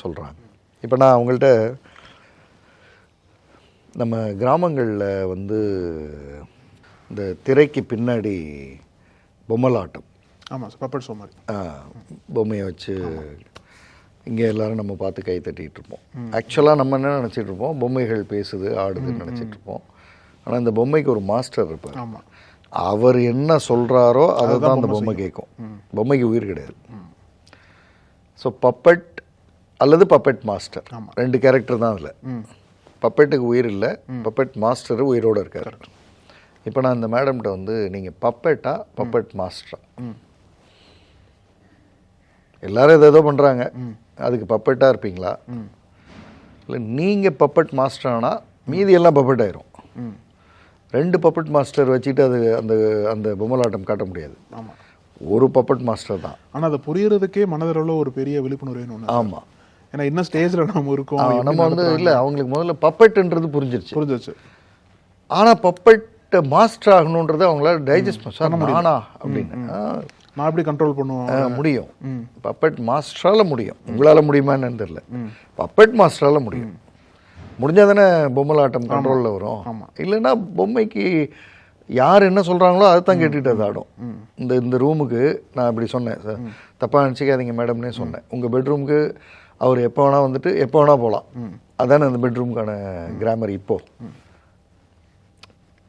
சொல்கிறாங்க. இப்போ நான் அவங்கள்ட்ட நம்ம கிராமங்களில் வந்து இந்த திரைக்கு பின்னாடி பொம்மலாட்டம், ஆமாம், பப்பட் ஷோ மாதிரி பொம்மையை வச்சு இங்கே எல்லோரும் நம்ம பார்த்து கை தட்டிகிட்டு இருப்போம். ஆக்சுவலாக நம்ம என்ன நினச்சிட்டு இருப்போம், பொம்மைகள் பேசுது ஆடுதுன்னு நினச்சிட்டு இருப்போம். ஆனால் இந்த பொம்மைக்கு ஒரு மாஸ்டர் இருப்பார். ஆமாம், அவர் என்ன சொல்கிறாரோ அதை தான் அந்த பொம்மை கேட்கும். பொம்மைக்கு உயிர் கிடையாது. ஸோ பப்பட் அல்லது பப்பட் மாஸ்டர், ரெண்டு கேரக்டர் தான் அதில். பப்பட்டுக்கு உயிர் இல்லை, பப்பட் மாஸ்டர் உயிரோடு இருக்கார். இப்போ நான் இந்த மேடம்கிட்ட வந்து நீங்கள் பப்பட்டா பப்பட் மாஸ்டரா, எல்லாரும் ஏதோ பண்ணுறாங்க, அதுக்கு பப்பட்டாக இருப்பீங்களா, இல்லை நீங்கள் பப்பட் மாஸ்டரானா மீதி எல்லாம் பப்பட் ஆயிரும். ரெண்டு பப்பட் மாஸ்டர் வச்சுட்டு அது அந்த அந்த பொம்மலாட்டம் காட்ட முடியாது. ஆமாம், ஒரு பப்பட் மாஸ்டர் தான். ஆனால் அதை புரியறதுக்கே மனதளவில் ஒரு பெரிய விழிப்புணர்வு ஒன்று. ஆமாம், ஏன்னா என்ன ஸ்டேஜில் நம்ம இருக்கோம், நம்ம வந்து இல்லை அவங்களுக்கு முதல்ல பப்பட்டுன்றது புரிஞ்சிருச்சு. ஆனால் பப்பட் மாஸ்டர் ஆகணுன்றது அவங்களால டைஜஸ்ட் பண்ண முடியானா அப்படின்னு நான் எப்படி கண்ட்ரோல் பண்ணுவோம் முடியும். பப்பட் மாஸ்டரால் முடியும், உங்களால் முடியுமான்னு தெரியல. பப்பட் மாஸ்டரால் முடியும். முடிஞ்சால் தானே பொம்மலாட்டம் கண்ட்ரோலில் வரும். இல்லைன்னா பொம்மைக்கு யார் என்ன சொல்கிறாங்களோ அதை தான் கேட்டுக்கிட்டு அது ஆடும். இந்த ரூமுக்கு நான் இப்படி சொன்னேன், சார் தப்பாக நினச்சிக்காதீங்க மேடம்னே சொன்னேன். உங்கள் பெட்ரூமுக்கு அவர் எப்போ வேணால் வந்துட்டு எப்போ வேணால் போகலாம். அதானே அந்த பெட்ரூமுக்கான கிராமர். இப்போது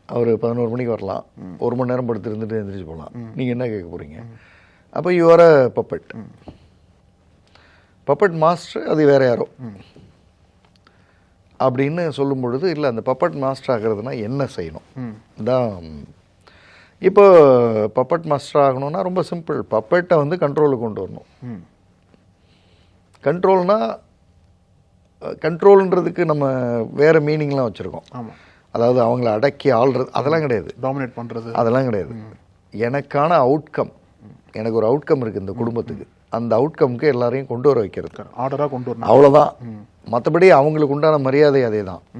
அவர் 11 மணிக்கு வரலாம், 1 மணி நேரம் படுத்து இருந்துட்டு எழுந்திரிச்சு போகலாம். நீங்கள் என்ன கேட்க போகிறீங்க? அப்போ யூஆர் அ பப்பட். பப்பட் மாஸ்டர் அது வேறு யாரோ அப்படின்னு சொல்லும் பொழுது, இல்லை அந்த பப்பட் மாஸ்டர் ஆகிறதுனா என்ன செய்யணும் தான். இப்போ பப்பட் மாஸ்டர் ஆகணும்னா ரொம்ப சிம்பிள். பப்பட்டை வந்து கண்ட்ரோலுக்கு கொண்டு வரணும். கண்ட்ரோல்ன்றதுக்கு நம்ம வேறு மீனிங்லாம் வச்சுருக்கோம். அதாவது அவங்கள அடக்கி ஆள்றது அதெல்லாம் கிடையாது, டாமினேட் பண்ணுறது அதெல்லாம் கிடையாது. எனக்கான அவுட்கம், எனக்கு ஒரு அவுட்கம் இருக்குது இந்த குடும்பத்துக்கு, அந்த அவுட்கம்க்கு எல்லாரையும் கொண்டு வர வைக்கிறது, ஆர்டராக கொண்டு வரணும், அவ்வளோதான். மற்றபடி அவங்களுக்கு உண்டான மரியாதை அதே தான்.